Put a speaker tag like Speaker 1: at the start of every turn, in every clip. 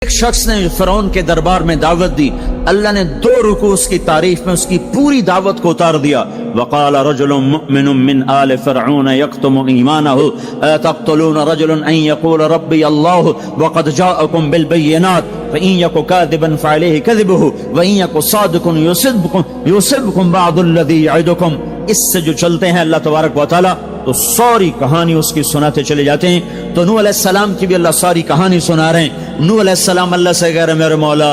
Speaker 1: ایک شخص نے فرعون کے دربار میں دعوت دی، اللہ نے 2 رکوع اس کی تعریف میں اس کی پوری دعوت کو اتار دیا۔ وقال رجل مؤمن من آل فرعون يكتم ایمانه اتقتلون رجلا ان يقول ربي الله وقد جاءكم بالبينات فإن يك كاذبا فعليه كذبه وإن يك صادقا يصبكم بعض الذي يعدكم۔ اس سے جو چلتے ہیں اللہ تبارک و تعالی تو ساری کہانی اس کی سناتے چلے جاتے ہیں۔ تو نوح علیہ السلام کی بھی اللہ ساری کہانی سنا رہے ہیں۔ نوح علیہ السلام اللہ سے کہہ رہے میرے مولا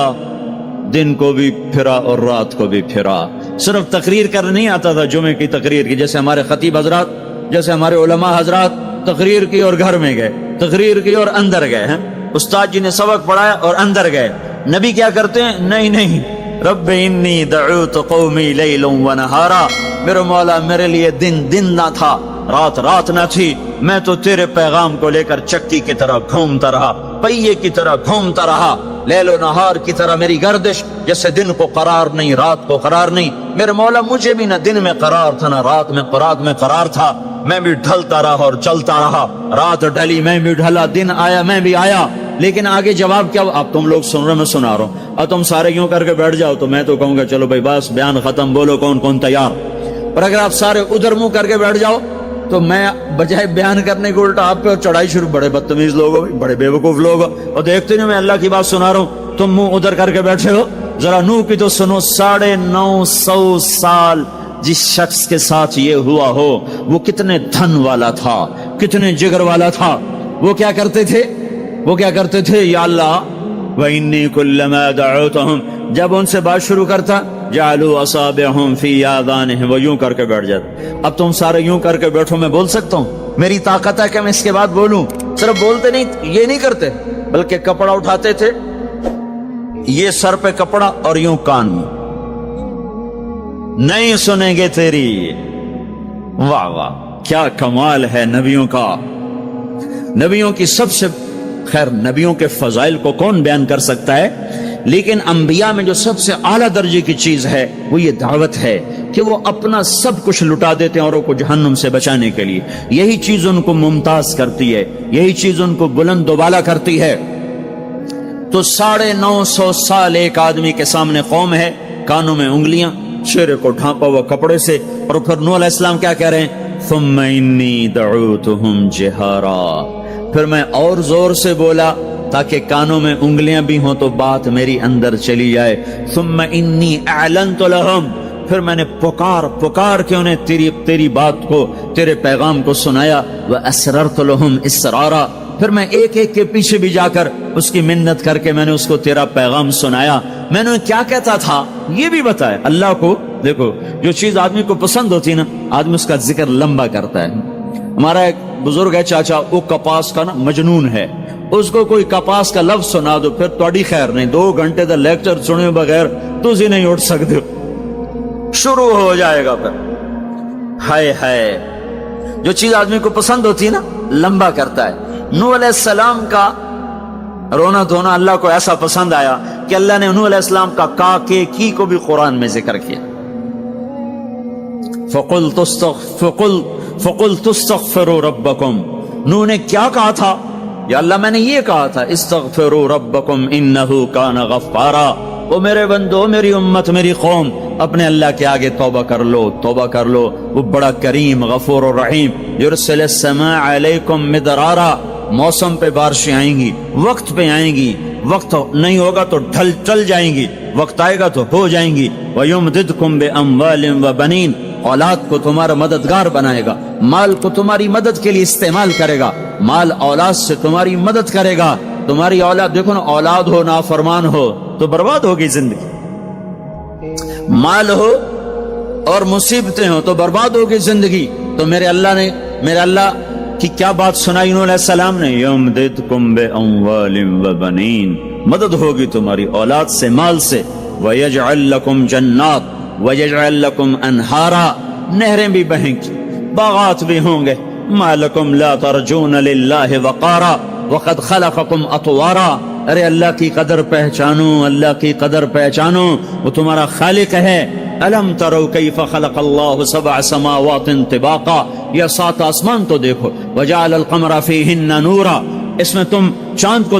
Speaker 1: دن کو بھی پھرا اور رات کو بھی پھرا۔ صرف تقریر کر نہیں آتا تھا جمعے کی تقریر کی، جیسے ہمارے خطیب حضرات، جیسے ہمارے علماء حضرات تقریر کی اور گھر میں گئے، تقریر کی اور اندر گئے ہیں، استاد جی نے سبق پڑھایا اور اندر گئے۔ نبی کیا کرتے ہیں؟ نہیں، رب انی دعوت قومی لیلا ونہارا، میرے مولا میرے لیے دن نہ تھا، رات نہ تھی، میں تو تیرے پیغام کو لے کر چکی کی طرح گھومتا رہا، پہیے کی طرح گھومتا رہا، لیل و نہار کی طرح میری گردش، جیسے دن کو قرار نہیں رات کو قرار نہیں۔ میرے مولا مجھے بھی نہ دن میں قرار تھا نہ رات میں قرار تھا، میں بھی ڈھلتا رہا اور چلتا رہا، رات ڈھلی میں بھی ڈھلا، دن آیا میں بھی آیا۔ لیکن آگے جواب کیا؟ اب تم لوگ سن رہے میں سنا رہا ہوں، اب تم سارے یوں کر کے بیٹھ جاؤ تو میں تو کہوں گا چلو بھائی بس بیان ختم، بولو کون تیار۔ اور اگر آپ سارے ادھر منہ کر کے بیٹھ جاؤ تو میں بجائے بیان کرنے کو الٹا آپ پہ چڑھائی شروع۔ بڑے بدتمیز لوگ ہو، بڑے بیوقوف لوگ ہو، اور دیکھتے نہیں میں اللہ کی بات سنا رہا ہوں، تم منہ ادھر کر کے بیٹھے ہو۔ ذرا نوح کی تو سنو، 950 سال جس شخص کے ساتھ یہ ہوا ہو وہ کتنے دھن والا تھا، کتنے جگر والا تھا۔ وہ کیا کرتے تھے؟ یا اللہ وَإِنِّي كُلَّمَا دَعَوْتُهُمْ، جب ان سے بات شروع کرتا جعلوا اصابعهم في آذانهم، وہ یوں کر کے بیٹھ جاتا۔ اب تم سارے یوں کر کے بیٹھو، میں بول سکتا ہوں؟ میری طاقت ہے کہ میں اس کے بعد بولوں؟ صرف بولتے نہیں، یہ نہیں کرتے، بلکہ کپڑا اٹھاتے تھے، یہ سر پہ کپڑا اور یوں کان میں، نہیں سنیں گے تیری۔ واہ واہ کیا کمال ہے نبیوں کا، نبیوں کی سب سے، خیر نبیوں کے فضائل کو کون بیان کر سکتا ہے، لیکن انبیاء میں جو سب سے اعلیٰ درجے کی چیز ہے وہ یہ دعوت ہے کہ وہ اپنا سب کچھ لٹا دیتے ہیں اوروں کو جہنم سے بچانے کے لیے۔ یہی چیز ان کو ممتاز کرتی ہے، یہی چیز ان کو بلند و بالا کرتی ہے۔ تو 950 سال ایک آدمی کے سامنے قوم ہے، کانوں میں انگلیاں، چہرے کو ڈھانپا ہوا کپڑے سے، اور پھر نوح علیہ السلام کیا کہہ رہے ہیں؟ ثم انی دعوتہم جہارا، پھر میں اور زور سے بولا تاکہ کانوں میں انگلیاں بھی ہوں تو بات میری اندر چلی جائے۔ ثم انی اعلنت لہم، پھر میں نے پکار کے انہیں تیری بات کو، تیرے پیغام کو سنایا۔ واسررت لہم اسرارا، پھر میں ایک کے پیچھے بھی جا کر اس کی منت کر کے میں نے اس کو تیرا پیغام سنایا۔ میں نے کیا کہتا تھا یہ بھی بتایا۔ اللہ کو دیکھو، جو چیز آدمی کو پسند ہوتی ہے نا، آدمی اس کا ذکر لمبا کرتا ہے۔ ہمارا ایک بزرگ ہے چاچا، وہ کپاس کا نا مجنون ہے، اس کو کوئی کپاس کا لفظ سنا دو پھر توڑی خیر نہیں، 2 گھنٹے تک لیکچر سنے بغیر تجھے نہیں اٹھ سکتے، شروع ہو جائے گا۔ پھر ہائے جو چیز آدمی کو پسند ہوتی ہے نا لمبا کرتا ہے۔ نوح علیہ السلام کا رونا دھونا اللہ کو ایسا پسند آیا کہ اللہ نے نوح علیہ السلام کا کی کو بھی قرآن میں ذکر کیا۔ فَقُلْتُ اسْتَغْفِرُوا رَبَّكُمْ، نوح نے کیا کہا تھا؟ یا اللہ میں نے یہ کہا تھا، استغفروا ربکم انہ کان غفارا، وہ میرے بندو، میری امت، میری قوم، اپنے اللہ کے آگے توبہ کر لو، وہ بڑا کریم غفور و رحیم۔ یرسل السماء علیکم مدرارا، موسم پہ بارشیں آئیں گی، وقت پہ آئیں گی، وقت نہیں ہوگا تو ٹل جائیں گی، وقت آئے گا تو ہو جائیں گی۔ وَيُمْدِدْكُمْ بِأَمْوَالٍ وَبَنِينَ، اولاد کو تمہارا مددگار بنائے گا، مال کو تمہاری مدد کے لیے استعمال کرے گا، مال اولاد سے تمہاری مدد کرے گا۔ تمہاری اولاد دیکھو نا، اولاد ہو نافرمان ہو تو برباد ہوگی زندگی، مال ہو اور مصیبتیں ہو تو برباد ہوگی زندگی۔ تو میرے اللہ کی کیا بات سنائی نوح علیہ السلام نے؟ یمددکم باموال وبنین، مدد ہوگی تمہاری اولاد سے، مال سے۔ ویجعل لکم جنات ویجعل لکم انہارا، نہریں بھی بہیں گی، باغات بھی ہوں گے۔ ما لکم لا ترجون للہ وقارا وقد خلقکم اطوارا، ارے اللہ کی قدر پہچانو، اللہ کی قدر پہچانو، وہ تمہارا خالق ہے۔ الم تروا کیف خلق اللہ 7 سماوات طباقا، یہ 7 آسمان تو دیکھو۔ وجعل القمر فیہن نورا، اس میں تم چاند کو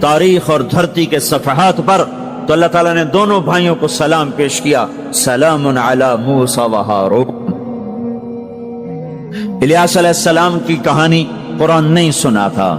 Speaker 1: تاریخ اور دھرتی کے صفحات پر، تو اللہ تعالیٰ نے دونوں بھائیوں کو سلام پیش کیا، سلام علی موسیٰ و ہارون۔ الیاس علیہ السلام کی کہانی قرآن نہیں سنا تھا،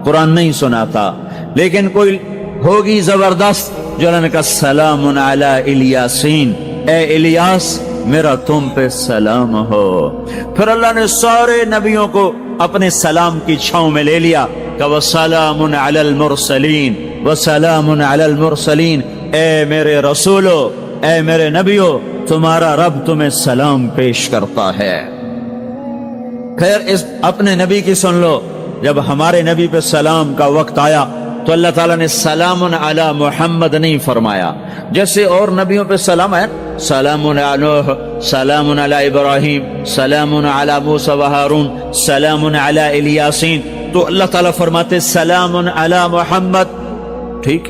Speaker 1: قرآن نہیں سنا تھا، لیکن کوئی ہوگی زبردست جو اللہ نے کہا سلام علی الیاسین، اے الیاس میرا تم پہ سلام ہو۔ پھر اللہ نے سارے نبیوں کو اپنے سلام کی چھاؤں میں لے لیا کہ وسلام علی المرسلین، وسلام علی المرسلین، اے میرے رسولو، اے میرے نبیو، تمہارا رب تمہیں سلام پیش کرتا ہے۔ خیر، اس اپنے نبی کی سن لو، جب ہمارے نبی پہ سلام کا وقت آیا تو اللہ تعالیٰ نے سلام علی محمد نہیں فرمایا، جیسے اور نبیوں پہ سلام ہے، سلام علی نوح، سلام علی ابراہیم، سلام علی موسیٰ و ہارون، سلام علی الیاسین، تو اللہ تعالیٰ فرماتے سلام علی محمد۔ ٹھیک،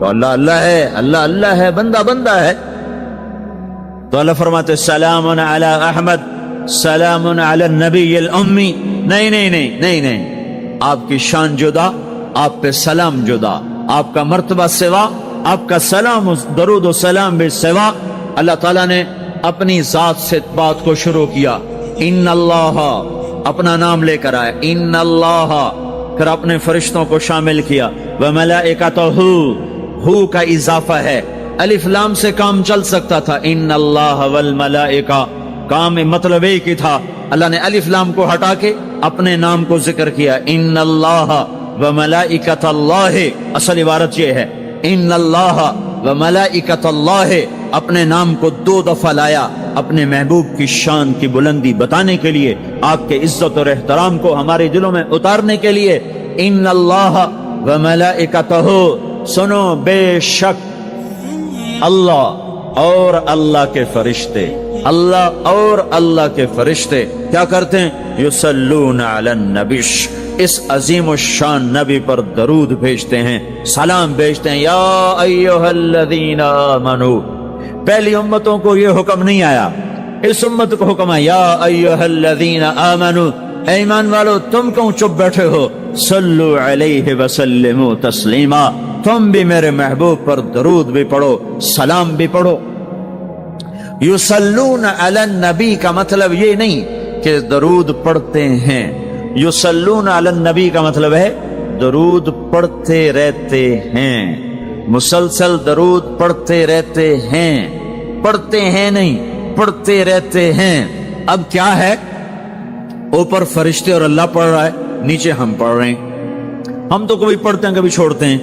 Speaker 1: تو اللہ اللہ ہے، اللہ اللہ ہے، بندہ بندہ ہے، تو اللہ فرماتے سلام علی احمد، سلام علی النبی الامی۔ نہیں نہیں نہیں نہیں نہیں، آپ کی شان جدا، آپ پہ سلام جدا، آپ کا مرتبہ سوا، آپ کا سلام درود و سلام بھی سوا۔ اللہ تعالیٰ نے اپنی ذات سے بات کو شروع کیا، ان اللہ، اپنا نام لے کر آئے، ان اللہ، پھر اپنے فرشتوں کو شامل کیا، وملائکتہ، ہو کا اضافہ ہے، الف لام سے کام چل سکتا تھا، ان اللہ والملائکہ، کام مطلب ایک ہی تھا، اللہ نے الف لام کو ہٹا کے اپنے نام کو ذکر کیا، ان اللہ وملائکۃ اللہ، اصل عبارت یہ ہے، ان اللہ وملائکۃ اللہ، اپنے نام کو 2 دفعہ لایا اپنے محبوب کی شان کی بلندی بتانے کے لیے، آپ کے عزت اور احترام کو ہمارے دلوں میں اتارنے کے لیے، ان اللہ وملائکتہ، سنو بے شک اللہ اور اللہ کے فرشتے، اللہ اور اللہ کے فرشتے کیا کرتے ہیں؟ یصلون علی النبی، اس عظیم الشان نبی پر درود بھیجتے ہیں، سلام بھیجتے ہیں، یا ایھا الذین آمنو۔ پہلی امتوں کو یہ حکم نہیں آیا، اس امت کو حکم ہے، یا ایھا الذین آمنو، اے ایمان والو تم کیوں چپ بیٹھے ہو، صلو علیہ وسلموا تسلیما، تم بھی میرے محبوب پر درود بھی پڑھو، سلام بھی پڑھو۔ یصلون علی النبی کا مطلب یہ نہیں کہ درود پڑھتے ہیں، یصلون علی النبی کا مطلب ہے درود پڑھتے رہتے ہیں، مسلسل درود پڑھتے رہتے ہیں، پڑھتے ہیں نہیں، پڑھتے رہتے ہیں۔ اب کیا ہے، اوپر فرشتے اور اللہ پڑھ رہا ہے، نیچے ہم پڑھ رہے ہیں، ہم تو کبھی پڑھتے ہیں کبھی چھوڑتے ہیں۔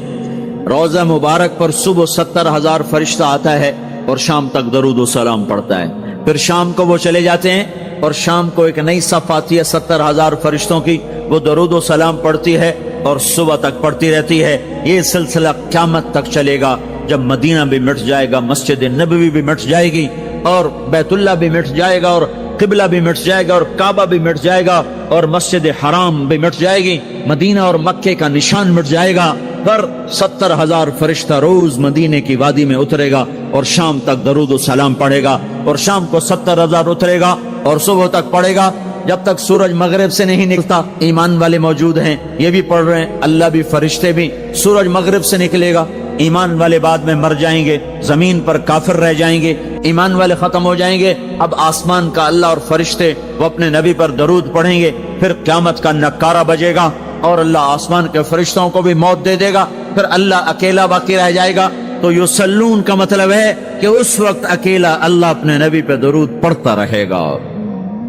Speaker 1: روزہ مبارک پر صبح 70,000 فرشتہ آتا ہے اور شام تک درود و سلام پڑھتا ہے، پھر شام کو وہ چلے جاتے ہیں اور شام کو ایک نئی صف آتی ہے 70,000 فرشتوں کی، وہ درود و سلام پڑھتی ہے اور صبح تک پڑھتی رہتی ہے۔ یہ سلسلہ قیامت تک چلے گا، جب مدینہ بھی مٹ جائے گا، مسجد نبوی بھی مٹ جائے گی، اور بیت اللہ بھی مٹ جائے گا، اور قبلہ بھی مٹ جائے گا، اور کعبہ بھی مٹ جائے گا، اور مسجد حرام بھی مٹ جائے گی، مدینہ اور مکے کا نشان مٹ جائے گا، پر 70,000 فرشتہ روز مدینے کی وادی میں اترے گا اور شام تک درود و سلام پڑھے گا، اور شام کو 70,000 اترے گا اور صبح تک پڑھے گا، جب تک سورج مغرب سے نہیں نکلتا۔ ایمان والے موجود ہیں، یہ بھی پڑھ رہے ہیں، اللہ بھی فرشتے بھی۔ سورج مغرب سے نکلے گا، ایمان والے بعد میں مر جائیں گے، زمین پر کافر رہ جائیں گے، ایمان والے ختم ہو جائیں گے، اب آسمان کا اللہ اور فرشتے وہ اپنے نبی پر درود پڑھیں گے، پھر قیامت کا نکارہ بجے گا اور اللہ آسمان کے فرشتوں کو بھی موت دے دے گا، پھر اللہ اکیلا باقی رہ جائے گا۔ تو یصلون کا مطلب ہے کہ اس وقت اکیلا اللہ اپنے نبی پہ درود پڑھتا رہے گا،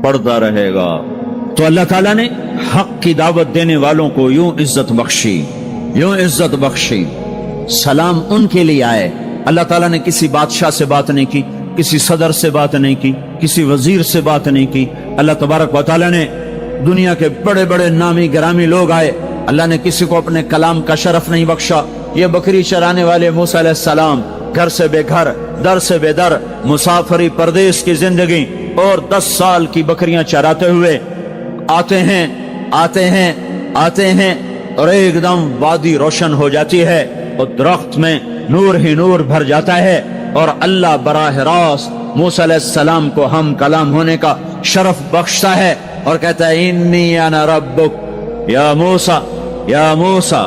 Speaker 1: پڑھتا رہے گا۔ تو اللہ تعالیٰ نے حق کی دعوت دینے والوں کو یوں عزت بخشی، یوں عزت بخشی۔ سلام ان کے لیے آئے، اللہ تعالیٰ نے کسی بادشاہ سے بات نہیں کی، کسی صدر سے بات نہیں کی، کسی وزیر سے بات نہیں کی، اللہ تبارک و تعالیٰ نے دنیا کے بڑے بڑے نامی گرامی لوگ آئے، اللہ نے کسی کو اپنے کلام کا شرف نہیں بخشا۔ یہ بکری چرانے والے موسیٰ علیہ السلام، گھر سے بے گھر، در سے بے در، مسافری پردیس کی زندگی، اور 10 سال کی بکریاں چراتے ہوئے آتے ہیں آتے ہیں آتے ہیں، اور ایک دم وادی روشن ہو جاتی ہے اور درخت میں نور ہی نور بھر جاتا ہے، اور اللہ براہ راست موسیٰ علیہ السلام کو ہم کلام ہونے کا شرف بخشتا ہے اور کہتا ہے انی انا ربک یا موسیٰ، یا موسیٰ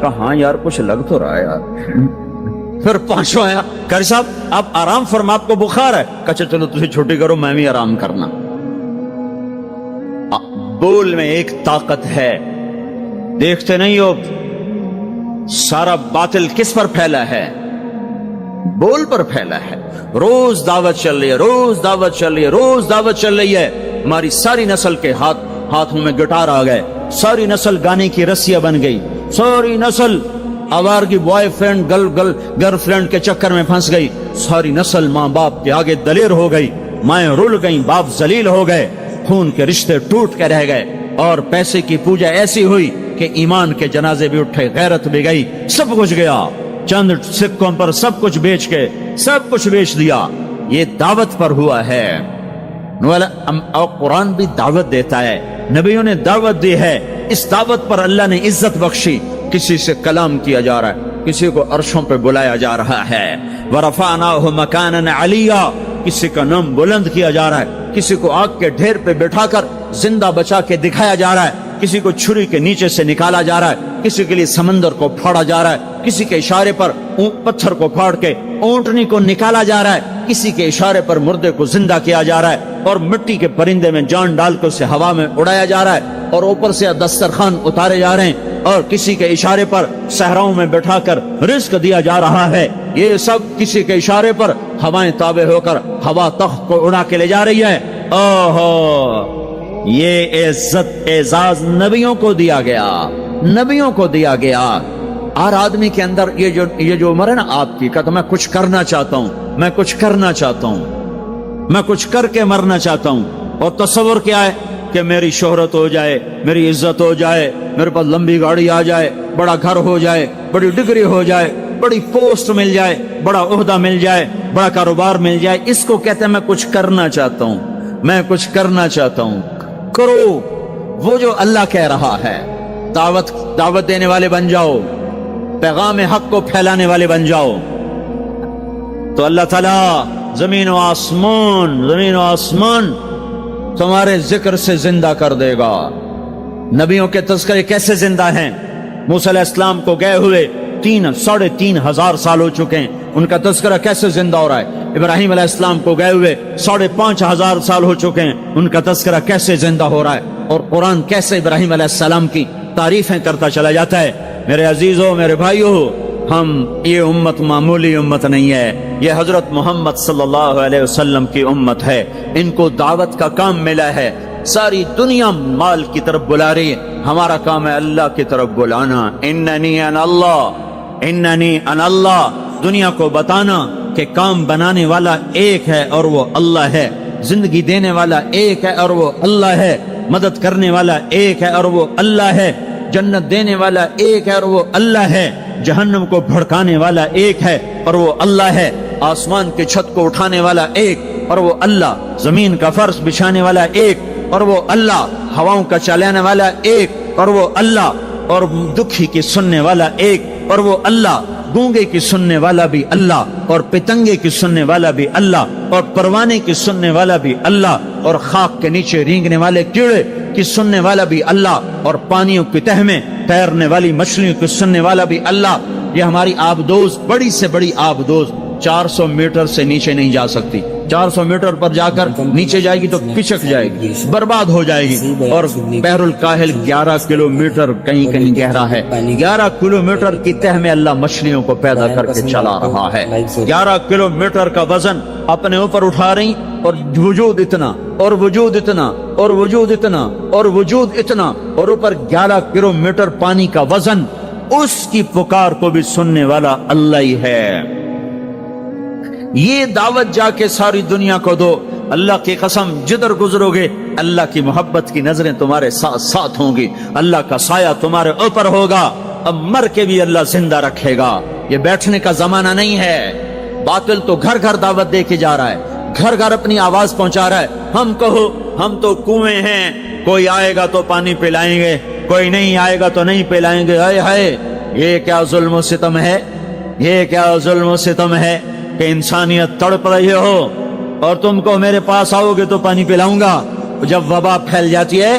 Speaker 1: کہا ہاں یار کچھ لگ تو رہا ہے یار۔ پھر پانچواں آیا، قاری صاحب آپ آرام فرما، آپ کو بخار ہے؟ کہا چلو تجھے چھٹی کرو، میں بھی آرام کرنا۔ بول میں ایک طاقت ہے، دیکھتے نہیں ہو سارا باطل کس پر پھیلا ہے؟ بول پر پھیلا ہے۔ روز دعوت چل رہی ہے، روز دعوت چل رہی ہے، روز دعوت چل رہی ہے۔ ہماری ساری نسل کے ہاتھوں میں گٹار آ گئے، ساری نسل گانے کی رسیاں بن گئی، ساری نسل آوارگی بوائے فرینڈ گرل فرینڈ کے چکر میں پھنس گئی، ساری نسل ماں باپ کے آگے دلیر ہو گئی، مائیں رول گئیں، باپ ذلیل ہو گئے، خون کے رشتے ٹوٹ کے رہ گئے، اور پیسے کی پوجا ایسی ہوئی کہ ایمان کے جنازے بھی اٹھے، غیرت بھی گئی، سب کچھ گیا، چند سکوں پر سب کچھ بیچ کے سب کچھ بیچ دیا۔ یہ دعوت پر ہوا ہے۔ اور قرآن بھی دعوت دیتا ہے، نبیوں نے دعوت دی ہے، اس دعوت پر اللہ نے عزت بخشی۔ کسی سے کلام کیا جا رہا ہے، کسی کو عرشوں پہ بلایا جا رہا ہے، وَرَفَعْنَاهُ مَكَانًا عَلِيًّا، کسی کا نام بلند کیا جا رہا ہے، کسی کو آگ کے ڈھیر پہ بٹھا کر زندہ بچا کے دکھایا جا رہا ہے، کسی کو چھری کے نیچے سے نکالا جا رہا ہے، کسی کے لیے سمندر کو پھاڑا جا رہا ہے، کسی کے اشارے پر پتھر کو پھاڑ کے اونٹنی کو نکالا جا رہا ہے، کسی کے اشارے پر مردے کو زندہ کیا جا رہا ہے، اور مٹی کے پرندے میں جان ڈال کے اسے ہوا میں اڑایا جا رہا ہے، اور اوپر سے دسترخوان اتارے جا رہے ہیں، اور کسی کے اشارے پر صحراؤں میں بٹھا کر رزق دیا جا رہا ہے۔ یہ سب کسی کے اشارے پر ہوائیں تابع ہو کر ہوا تخت کو اڑا کے لے جا رہی ہے۔ اوہو، یہ عزت اعزاز نبیوں کو دیا گیا، نبیوں کو دیا گیا۔ اور آدمی کے اندر یہ جو عمر ہے نا آپ کی، کہتا میں کچھ کرنا چاہتا ہوں، میں کچھ کرنا چاہتا ہوں، میں کچھ کر کے مرنا چاہتا ہوں۔ اور تصور کیا ہے کہ میری شہرت ہو جائے، میری عزت ہو جائے، میرے پاس لمبی گاڑی آ جائے، بڑا گھر ہو جائے، بڑی ڈگری ہو جائے، بڑی پوسٹ مل جائے، بڑا عہدہ مل جائے، بڑا کاروبار مل جائے، اس کو کہتے ہیں میں کچھ کرنا چاہتا ہوں، میں کچھ کرنا چاہتا ہوں۔ کرو وہ جو اللہ کہہ رہا ہے، دعوت دینے والے بن جاؤ، پیغام حق کو پھیلانے والے بن جاؤ، تو اللہ تعالیٰ زمین و آسمان تمہارے ذکر سے زندہ کر دے گا۔ نبیوں کے تذکرے کیسے زندہ ہیں؟ موسیٰ علیہ السلام کو گئے ہوئے 3,500 سال ہو چکے ہیں، ان کا تذکرہ کیسے زندہ ہو رہا ہے؟ ابراہیم علیہ السلام کو گئے ہوئے 5,500 سال ہو چکے ہیں، ان کا تذکرہ کیسے زندہ ہو رہا ہے؟ اور قرآن کیسے ابراہیم علیہ السلام کی تعریفیں کرتا چلا جاتا ہے۔ میرے عزیزوں، میرے بھائیوں، یہ امت معمولی امت نہیں ہے، یہ حضرت محمد صلی اللہ علیہ وسلم کی امت ہے۔ ان کو دعوت کا کام ملا ہے، ساری دنیا مال کی طرف بلا رہی ہے، ہمارا کام ہے اللہ کی طرف بلانا۔ اننی انا اللہ، دنیا کو بتانا کہ کام بنانے والا ایک ہے اور وہ اللہ ہے، زندگی دینے والا ایک ہے اور وہ اللہ ہے، مدد کرنے والا ایک ہے اور وہ اللہ ہے، جنت دینے والا ایک ہے اور وہ اللہ ہے، جہنم کو بھڑکانے والا ایک ہے اور وہ اللہ ہے، آسمان کی چھت کو اٹھانے والا ایک اور وہ اللہ، زمین کا فرش بچھانے والا ایک اور وہ اللہ، ہواؤں کا چلانے والا ایک اور وہ اللہ، اور دکھی کی سننے والا ایک اور وہ اللہ، گونگے کی سننے والا بھی اللہ، اور پتنگے کی سننے والا بھی اللہ، اور پروانے کی سننے والا بھی اللہ، اور خاک کے نیچے رینگنے والے کیڑے کی سننے والا بھی اللہ، اور پانیوں کی تہ میں تیرنے والی مچھلیوں کی سننے والا بھی اللہ۔ یہ ہماری آبدوز، بڑی سے بڑی آبدوز 400 میٹر سے نیچے نہیں جا سکتی، 400 میٹر پر جا کر نیچے جائے گی تو پچک جائے گی، برباد ہو جائے گی۔ اور بحر الکاہل 11 کلومیٹر کہیں کہیں گہرا ہے، 11 کلومیٹر کی تہ میں اللہ مچھلیوں کو پیدا کر کے چلا رہا ہے۔ 11 کلومیٹر کا وزن اپنے اوپر اٹھا رہی، اور وجود اتنا اور وجود اتنا اور وجود اتنا اور وجود اتنا، اور اوپر 11 کلومیٹر پانی کا وزن، اس کی پکار کو بھی سننے والا اللہ ہی ہے۔ یہ دعوت جا کے ساری دنیا کو دو، اللہ کی قسم جدھر گزرو گے اللہ کی محبت کی نظریں تمہارے ساتھ ساتھ ہوں گی، اللہ کا سایہ تمہارے اوپر ہوگا، اب مر کے بھی اللہ زندہ رکھے گا۔ یہ بیٹھنے کا زمانہ نہیں ہے۔ باطل تو گھر گھر دعوت دے کے جا رہا ہے، گھر گھر اپنی آواز پہنچا رہا ہے، ہم کہو ہم تو کنویں ہیں، کوئی آئے گا تو پانی پلائیں گے، کوئی نہیں آئے گا تو نہیں پلائیں گے۔ ہائے ہائے، یہ کیا ظلم و ستم ہے، یہ کیا ظلم و ستم ہے کہ انسانیت تڑپ رہی ہو اور تم کو میرے پاس آؤ گے تو پانی پلاؤں گا۔ جب وبا پھیل جاتی ہے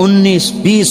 Speaker 1: 19-20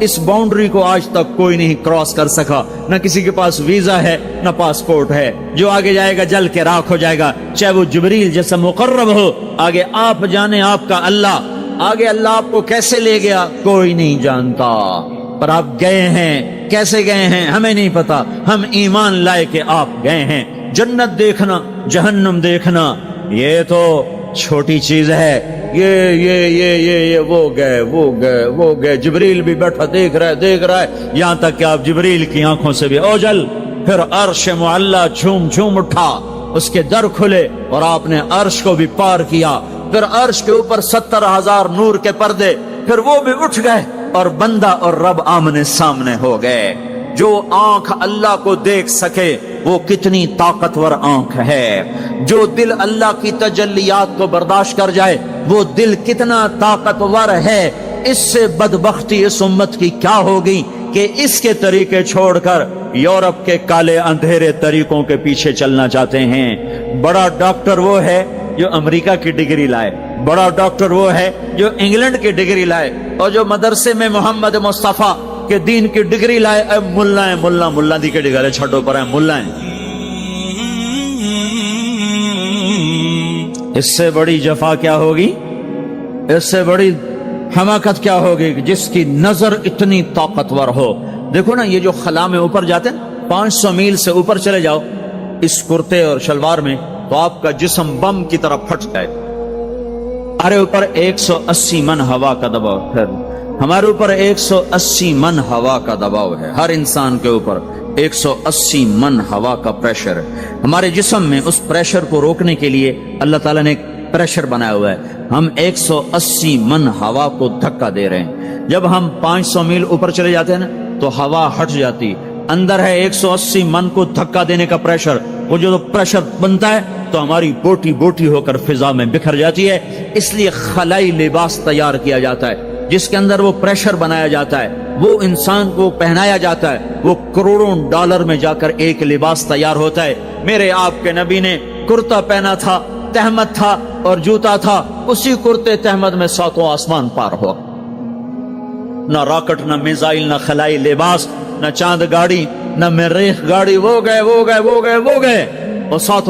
Speaker 1: اس باؤنڈری کو آج تک کوئی نہیں کراس کر سکا، نہ کسی کے پاس ویزا ہے نہ پاسپورٹ ہے، جو آگے جائے گا جل کے راکھ ہو جائے گا، چاہے وہ جبریل جیسا مقرب ہو، آگے آپ جانے آپ کا اللہ، آگے اللہ آپ کو کیسے لے گیا کوئی نہیں جانتا، پر آپ گئے ہیں، کیسے گئے ہیں ہمیں نہیں پتا، ہم ایمان لائے کہ آپ گئے ہیں۔ جنت دیکھنا جہنم دیکھنا یہ تو چھوٹی چیز ہے، یہ وہ گئے، جبریل بھی بیٹھا دیکھ رہا ہے، یہاں تک کہ آپ جبریل کی آنکھوں سے بھی اوجل، پھر عرش معلا جھوم اٹھا، اس کے در کھلے اور آپ نے عرش کو بھی پار کیا، پھر عرش کے اوپر 70,000 نور کے پردے، پھر وہ بھی اٹھ گئے اور بندہ اور رب آمنے سامنے ہو گئے۔ جو آنکھ اللہ کو دیکھ سکے وہ کتنی طاقتور آنکھ ہے، جو دل اللہ کی تجلیات کو برداشت کر جائے وہ دل کتنا طاقتور ہے۔ اس سے بدبختی اس امت کی کیا ہوگی کہ اس کے طریقے چھوڑ کر یورپ کے کالے اندھیرے طریقوں کے پیچھے چلنا چاہتے ہیں۔ بڑا ڈاکٹر وہ ہے جو امریکہ کی ڈگری لائے، بڑا ڈاکٹر وہ ہے جو انگلینڈ کی ڈگری لائے، اور جو مدرسے میں محمد مصطفیٰ کے دین کی ڈگری لائے ملا دی کے ڈگرے چھٹوں پر ہیں ملا ہیں۔ اس سے بڑی جفا کیا ہوگی، اس سے بڑی حماقت کیا ہوگی جس کی نظر اتنی طاقتور ہو۔ دیکھو نا یہ جو خلا میں اوپر جاتے ہیں 500 میل سے اوپر چلے جاؤ اس کرتے اور شلوار میں تو آپ کا جسم بم کی طرح پھٹ جائے۔ ہمارے اوپر 180 من ہوا کا دباؤ ہے، ہمارے اوپر 180 من ہوا کا دباؤ ہے، ہر انسان کے اوپر 180 من ہوا کا پریشر ہے۔ ہمارے جسم میں اس پریشر کو روکنے کے لیے اللہ تعالیٰ نے ایک پریشر بنایا ہوا ہے، ہم 180 من ہوا کو دھکا دے رہے ہیں۔ جب ہم 500 میل اوپر چلے جاتے ہیں نا تو ہوا ہٹ جاتی، اندر ہے 180 من کو دھکا دینے کا پریشر، وہ جو پریشر بنتا ہے تو ہماری بوٹی بوٹی ہو کر فضا میں بکھر جاتی ہے۔ اس لیے خلائی لباس تیار کیا جاتا ہے جس کے اندر وہ پریشر بنایا جاتا ہے، وہ انسان کو پہنایا جاتا ہے، وہ کروڑوں ڈالر میں جا کر ایک لباس تیار ہوتا ہے۔ میرے آپ کے نبی نے کرتا پہنا تھا، تہمت تھا اور جوتا تھا، اسی کرتے تہمت میں 7 آسمان پار ہوا، نہ راکٹ نہ میزائل نہ خلائی لباس نہ چاند گاڑی نہ مریخ گاڑی، وہ گئے اور 7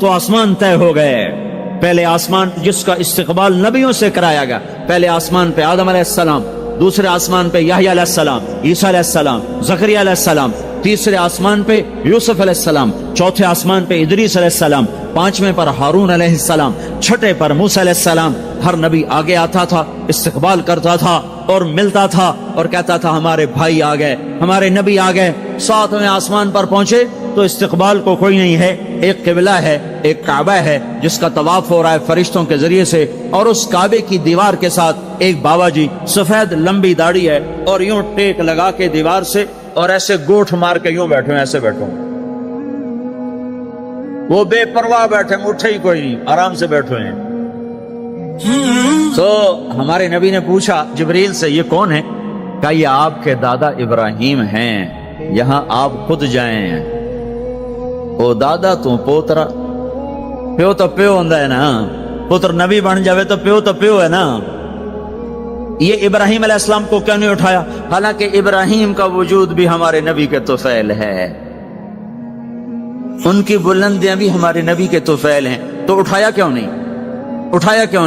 Speaker 1: آسمان طے ہو گئے۔ پہلے آسمان جس کا استقبال نبیوں سے کرایا گیا، پہلے آسمان پہ آدم علیہ السلام، دوسرے آسمان پہ یحییٰ علیہ السلام، عیسیٰ علیہ السلام، زکریا علیہ السلام، تیسرے آسمان پہ یوسف علیہ السلام، چوتھے آسمان پہ ادریس علیہ السلام، 5ویں پر ہارون علیہ السلام، 6 پر موسیٰ علیہ السلام۔ ہر نبی آگے آتا تھا، استقبال کرتا تھا اور ملتا تھا اور کہتا تھا ہمارے بھائی آ گئے، ہمارے نبی آ گئے۔ 7ویں آسمان پر پہنچے تو استقبال کو کوئی نہیں ہے، ایک قبلہ ہے، ایک کعبہ ہے جس کا طواف ہو رہا ہے فرشتوں کے ذریعے سے، اور اس کعبے کی دیوار کے ساتھ ایک بابا جی سفید لمبی داڑھی ہے اور یوں ٹیک لگا کے دیوار سے اور ایسے گوٹھ مار کے یوں بیٹھے ہیں، ایسے بیٹھے ہیں، وہ بے پرواہ بیٹھے، اٹھے ہی کوئی نہیں، آرام سے بیٹھے ہیں۔ تو ہمارے نبی نے پوچھا جبریل سے یہ کون ہے؟ کہا یہ آپ کے دادا ابراہیم ہیں، یہاں آپ خود جائیں۔ او دادا تو پوترا، پیو تو پیو ہوندا ہے نا، پتر نبی بن جاوے تو پیو ہے نا۔ یہ ابراہیم علیہ السلام کو کیوں نہیں اٹھایا؟ حالانکہ ابراہیم کا وجود بھی ہمارے نبی کے طفیل ہے، ان کی بلندیاں بھی ہمارے نبی کے طفیل ہیں، تو اٹھایا کیوں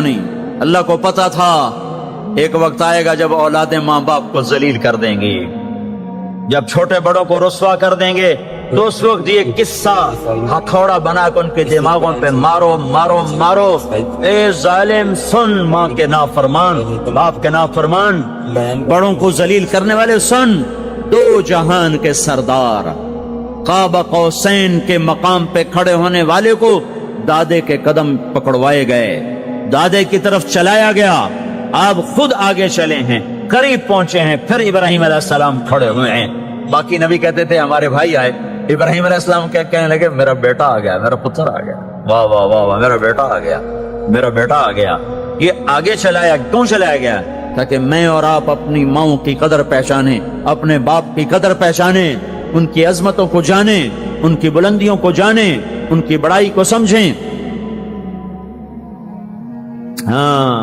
Speaker 1: نہیں؟ اللہ کو پتا تھا ایک وقت آئے گا جب اولادیں ماں باپ کو ذلیل کر دیں گی، جب چھوٹے بڑوں کو رسوا کر دیں گے، تو اس وقت یہ قصہ ہتھوڑا بنا کر ان کے دماغوں پہ مارو، اے ظالم سن، ماں کے نافرمان، باپ کے نافرمان، بڑوں کو ذلیل کرنے والے سن، 2 جہان کے سردار، قاب قوسین کے مقام پہ کھڑے ہونے والے کو دادے کے قدم پکڑوائے گئے، دادے کی طرف چلایا گیا، آپ خود آگے چلے ہیں، قریب پہنچے ہیں، پھر ابراہیم علیہ السلام کھڑے ہوئے ہیں۔ باقی نبی کہتے تھے ہمارے بھائی آئے، ابراہیم علیہ السلام کہنے لگے میرا بیٹا آ گیا، میرا پتر آ گیا، واہ واہ واہ واہ، میرا بیٹا آ گیا۔ یہ آگے چلایا کیوں چلایا گیا؟ تاکہ میں اور آپ اپنی ماؤں کی قدر پہچانیں، اپنے باپ کی قدر پہچانیں، ان کی عظمتوں کو جانیں، ان کی بلندیوں کو جانیں، ان کی بڑائی کو سمجھیں۔ ہاں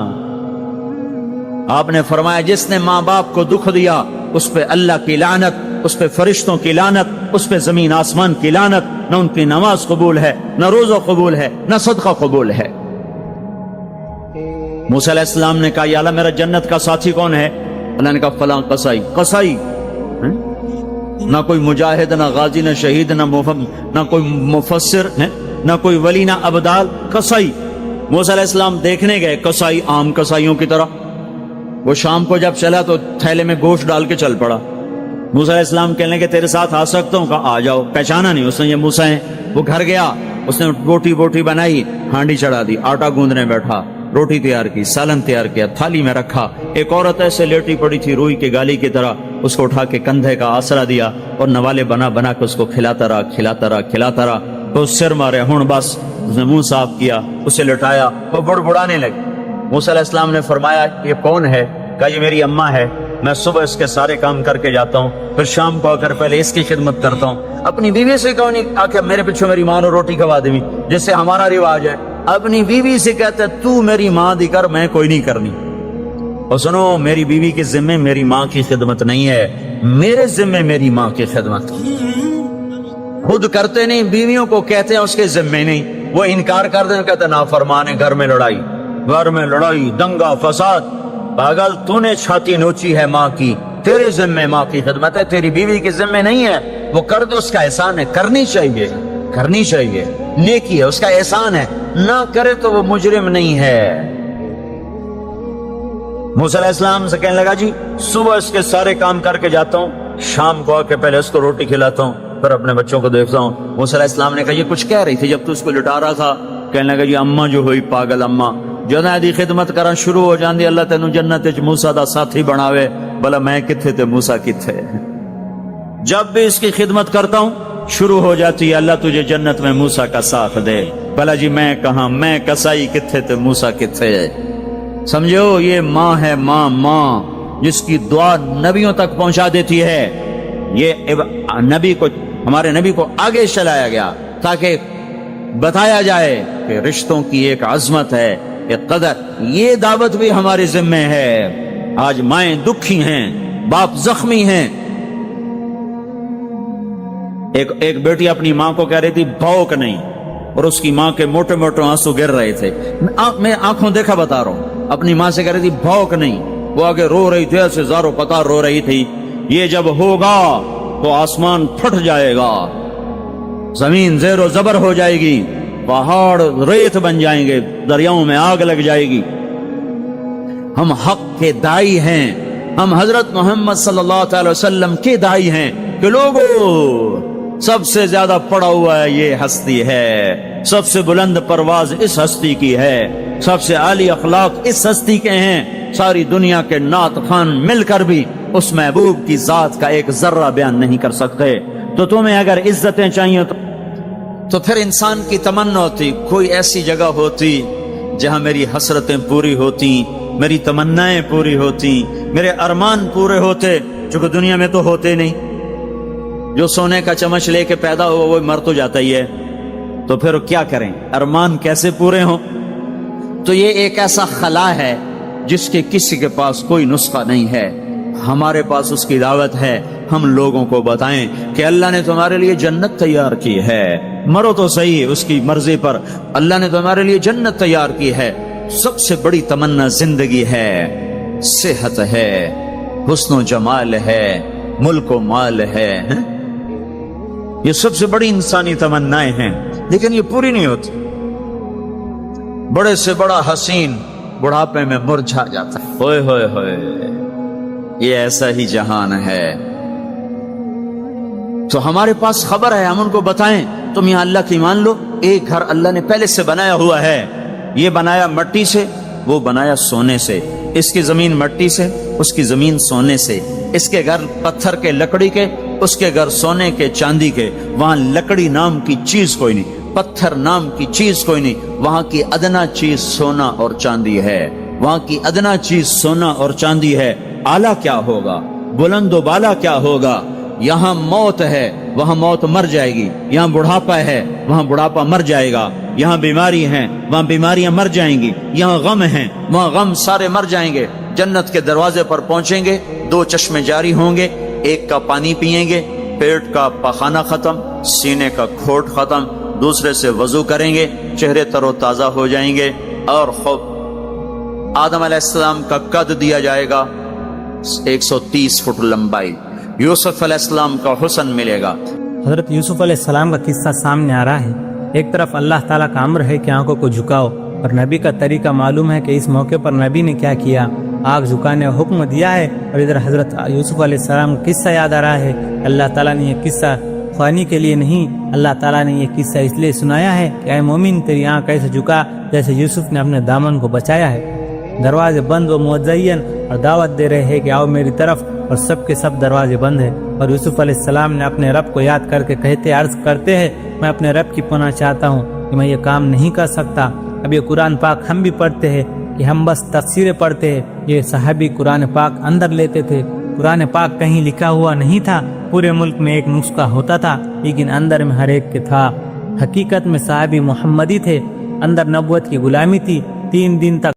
Speaker 1: آپ نے فرمایا جس نے ماں باپ کو دکھ دیا اس پہ اللہ کی لعنت، اس پہ فرشتوں کی لعنت، اس پہ زمین آسمان کی لعنت، نہ ان کی نماز قبول ہے، نہ روزہ قبول ہے، نہ صدقہ قبول ہے۔ موسیٰ علیہ السلام نے کہا یا اللہ میرا جنت کا ساتھی کون ہے؟ اللہ نے کہا فلاں قصائی۔ قصائی نہ کوئی مجاہد، نہ غازی، نہ شہید، نہ کوئی مفسر ہے، نہ کوئی ولی، نہ ابدال، قصائی۔ موسیٰ علیہ السلام دیکھنے گئے، قصائی عام قصائیوں کی طرح۔ وہ شام کو جب چلا تو تھیلے میں گوشت ڈال کے چل پڑا۔ موسیٰ علیہ السلام کہنے لگے تیرے ساتھ آ سکتا ہوں؟ کہا آ جاؤ۔ پہچانا نہیں اس نے یہ موسیٰ ہیں۔ وہ گھر گیا، اس نے بوٹی بنائی، ہانڈی چڑھا دی، آٹا گوندنے بیٹھا، روٹی تیار کی، سالن تیار کیا، تھالی میں رکھا۔ ایک عورت ایسے لیٹی پڑی تھی روئی کے گالی کی طرح، اس کو اٹھا کے کندھے کا آسرا دیا اور نوالے بنا بنا کے اس کو کھلاتا رہا۔ تو سر مارے، ہن بس اس نے منہ صاف کیا، اسے لٹایا، وہ بڑبڑانے لگے۔ موسیٰ علیہ السلام نے فرمایا یہ کون ہے؟ کہا یہ میری اماں ہے، میں صبح اس کے سارے کام کر کے جاتا ہوں، پھر شام کو آ کر پہلے اس کی خدمت کرتا ہوں۔ اپنی بیوی سے کہو نہیں آ کے میرے پیچھے میری ماں نے روٹی کھوا دی، جیسے ہمارا رواج ہے۔ اپنی بیوی سے کہتے تو میری ماں دی کر، میں کوئی نہیں کرنی۔ اور سنو، میری بیوی کے ذمے میری ماں کی خدمت نہیں ہے، میرے ذمے میری ماں کی خدمت۔ خود کرتے نہیں، بیویوں کو کہتے ہیں اس کے ذمے نہیں، وہ انکار کر دیں، کہتے نافرمان ہے، گھر میں لڑائی، دنگا فساد۔ پاگل، تو نے چھاتی نوچی ہے ماں کی، تیرے ذمے ماں کی خدمت ہے، تیری بیوی کے ذمے نہیں ہے۔ وہ کر دو، اس کا احسان ہے، کرنی چاہیے، نیکی ہے، اس کا احسان ہے، نہ کرے تو وہ مجرم نہیں ہے۔ موسیٰ علیہ السلام سے کہنے لگا جی صبح اس کے سارے کام کر کے جاتا ہوں، شام کو آ کے پہلے اس کو روٹی کھلاتا ہوں، پھر اپنے بچوں کو دیکھتا ہوں۔ موسیٰ علیہ السلام نے کہا یہ کچھ کہہ رہی تھی جب تو اس کو لٹا رہا تھا؟ کہنے لگا جی اماں جو ہوئی پاگل اماں، جدوں دی خدمت کرنا شروع ہو جاندی اللہ تینوں جنت وچ موسیٰ دا ساتھی بناوے، بھلا میں کتھے تے موسیٰ کتھے؟ جب بھی اس کی خدمت کرتا ہوں شروع ہو جاتی ہے اللہ تجھے جنت میں موسیٰ کا ساتھ دے، بھلا جی میں کہاں، میں کسائی کتھے تے موسیٰ کتھے؟ سمجھو یہ ماں ہے، ماں جس کی دعا نبیوں تک پہنچا دیتی ہے۔ یہ ہمارے نبی کو آگے چلایا گیا تاکہ بتایا جائے کہ رشتوں کی ایک عظمت ہے، ایک قدر۔ یہ دعوت بھی ہمارے ذمہ ہے۔ آج مائیں دکھی ہیں، باپ زخمی ہیں۔ ایک بیٹی اپنی ماں کو کہہ رہی تھی بھوک نہیں، اور اس کی ماں کے موٹے موٹے آنسو گر رہے تھے۔ میں آنکھوں دیکھا بتا رہا ہوں، اپنی ماں سے کہہ رہی تھی بھوک نہیں، وہ آگے رو رہی تھی، ایسے زاروں قطار رو رہی تھی۔ یہ جب ہوگا تو آسمان پھٹ جائے گا، زمین زیر و زبر ہو جائے گی، پہاڑ ریت بن جائیں گے، دریاؤں میں آگ لگ جائے گی۔ ہم حق کے دائی ہیں، ہم حضرت محمد صلی اللہ علیہ وسلم کے دائی ہیں کہ لوگوں سب سے زیادہ پڑا ہوا ہے یہ ہستی ہے، سب سے بلند پرواز اس ہستی کی ہے، سب سے عالی اخلاق اس ہستی کے ہیں۔ ساری دنیا کے نعت خوان مل کر بھی اس محبوب کی ذات کا ایک ذرہ بیان نہیں کر سکتے۔ تو تمہیں اگر عزتیں چاہیے تو پھر انسان کی تمنا ہوتی کوئی ایسی جگہ ہوتی جہاں میری حسرتیں پوری ہوتی، میری تمنائیں پوری ہوتی، میرے ارمان پورے ہوتے، جو کہ دنیا میں تو ہوتے نہیں۔ جو سونے کا چمچ لے کے پیدا ہوا وہ مر تو جاتا ہی ہے، تو پھر کیا کریں؟ ارمان کیسے پورے ہوں؟ تو یہ ایک ایسا خلا ہے جس کے کسی کے پاس کوئی نسخہ نہیں ہے، ہمارے پاس اس کی دعوت ہے۔ ہم لوگوں کو بتائیں کہ اللہ نے تمہارے لیے جنت تیار کی ہے، مرو تو صحیح اس کی مرضی پر، اللہ نے تمہارے لیے جنت تیار کی ہے۔ سب سے بڑی تمنا زندگی ہے، صحت ہے، حسن و جمال ہے، ملک و مال ہے، یہ سب سے بڑی انسانی تمنائیں ہیں، لیکن یہ پوری نہیں ہوتی۔ بڑے سے بڑا حسین بڑھاپے میں مرجھا جاتا ہے۔ ہوئے ہوئے ہوئے، یہ ایسا ہی جہان ہے۔ تو ہمارے پاس خبر ہے، ہم ان کو بتائیں تم یہاں اللہ کی مان لو، ایک گھر اللہ نے پہلے سے بنایا ہوا ہے، یہ بنایا مٹی سے، وہ بنایا سونے سے، اس کی زمین مٹی سے، اس کی زمین سونے سے، اس کے گھر پتھر کے لکڑی کے، اس کے گھر سونے کے چاندی کے، وہاں لکڑی نام کی چیز کوئی نہیں، پتھر نام کی چیز کوئی نہیں، وہاں کی ادنا چیز سونا اور چاندی ہے، وہاں کی ادنا چیز سونا اور چاندی ہے۔ اعلیٰ کیا ہوگا، بلند و بالا کیا ہوگا؟ یہاں موت ہے، وہاں موت مر جائے گی، یہاں بڑھاپا ہے، وہاں بڑھاپا مر جائے گا، یہاں بیماری ہیں وہاں بیماریاں مر جائیں گی، یہاں غم ہیں وہاں غم سارے مر جائیں گے۔ جنت کے دروازے پر پہنچیں گے، 2 چشمے جاری ہوں گے، ایک کا پانی پیئیں گے، پیٹ کا پخانہ ختم، سینے کا کھوٹ ختم، دوسرے سے وضو کریں گے، چہرے تر و تازہ ہو جائیں گے، اور خوب آدم علیہ السلام کا قد دیا جائے گا 130 فٹ لمبائی، یوسف علیہ السلام کا حسن ملے گا۔
Speaker 2: حضرت یوسف علیہ السلام کا قصہ سامنے آ رہا ہے۔ ایک طرف اللہ تعالیٰ کا امر ہے کہ آنکھوں کو جھکاؤ، اور نبی کا طریقہ معلوم ہے کہ اس موقع پر نبی نے کیا کیا، آنکھ جھکانے کا حکم دیا ہے۔ اور ادھر حضرت یوسف علیہ السلام کا قصہ یاد آ رہا ہے۔ اللہ تعالیٰ نے یہ قصہ خوانی کے لیے نہیں، اللہ تعالیٰ نے یہ قصہ اس لیے سنایا ہے کہ اے مومن تیری آنکھ ایسے جھکا جیسے یوسف نے اپنے دامن کو بچایا ہے۔ دروازے بند و مزین اور دعوت دے رہے ہیں کہ آؤ میری طرف، اور سب کے سب دروازے بند ہیں۔ اور یوسف علیہ السلام نے اپنے رب کو یاد کر کے عرض کرتے ہیں میں اپنے رب کی پناہ چاہتا ہوں کہ میں یہ کام نہیں کر سکتا۔ اب یہ قرآن پاک ہم بھی پڑھتے ہیں کہ ہم بس تفسیریں پڑھتے ہیں، یہ صحابی قرآن پاک اندر لیتے تھے۔ قرآن پاک کہیں لکھا ہوا نہیں تھا، پورے ملک میں ایک نسخہ ہوتا تھا لیکن اندر میں ہر ایک کے تھا۔ حقیقت میں صحابی محمدی تھے، اندر نبوت کی غلامی تھی۔ 3 دن تک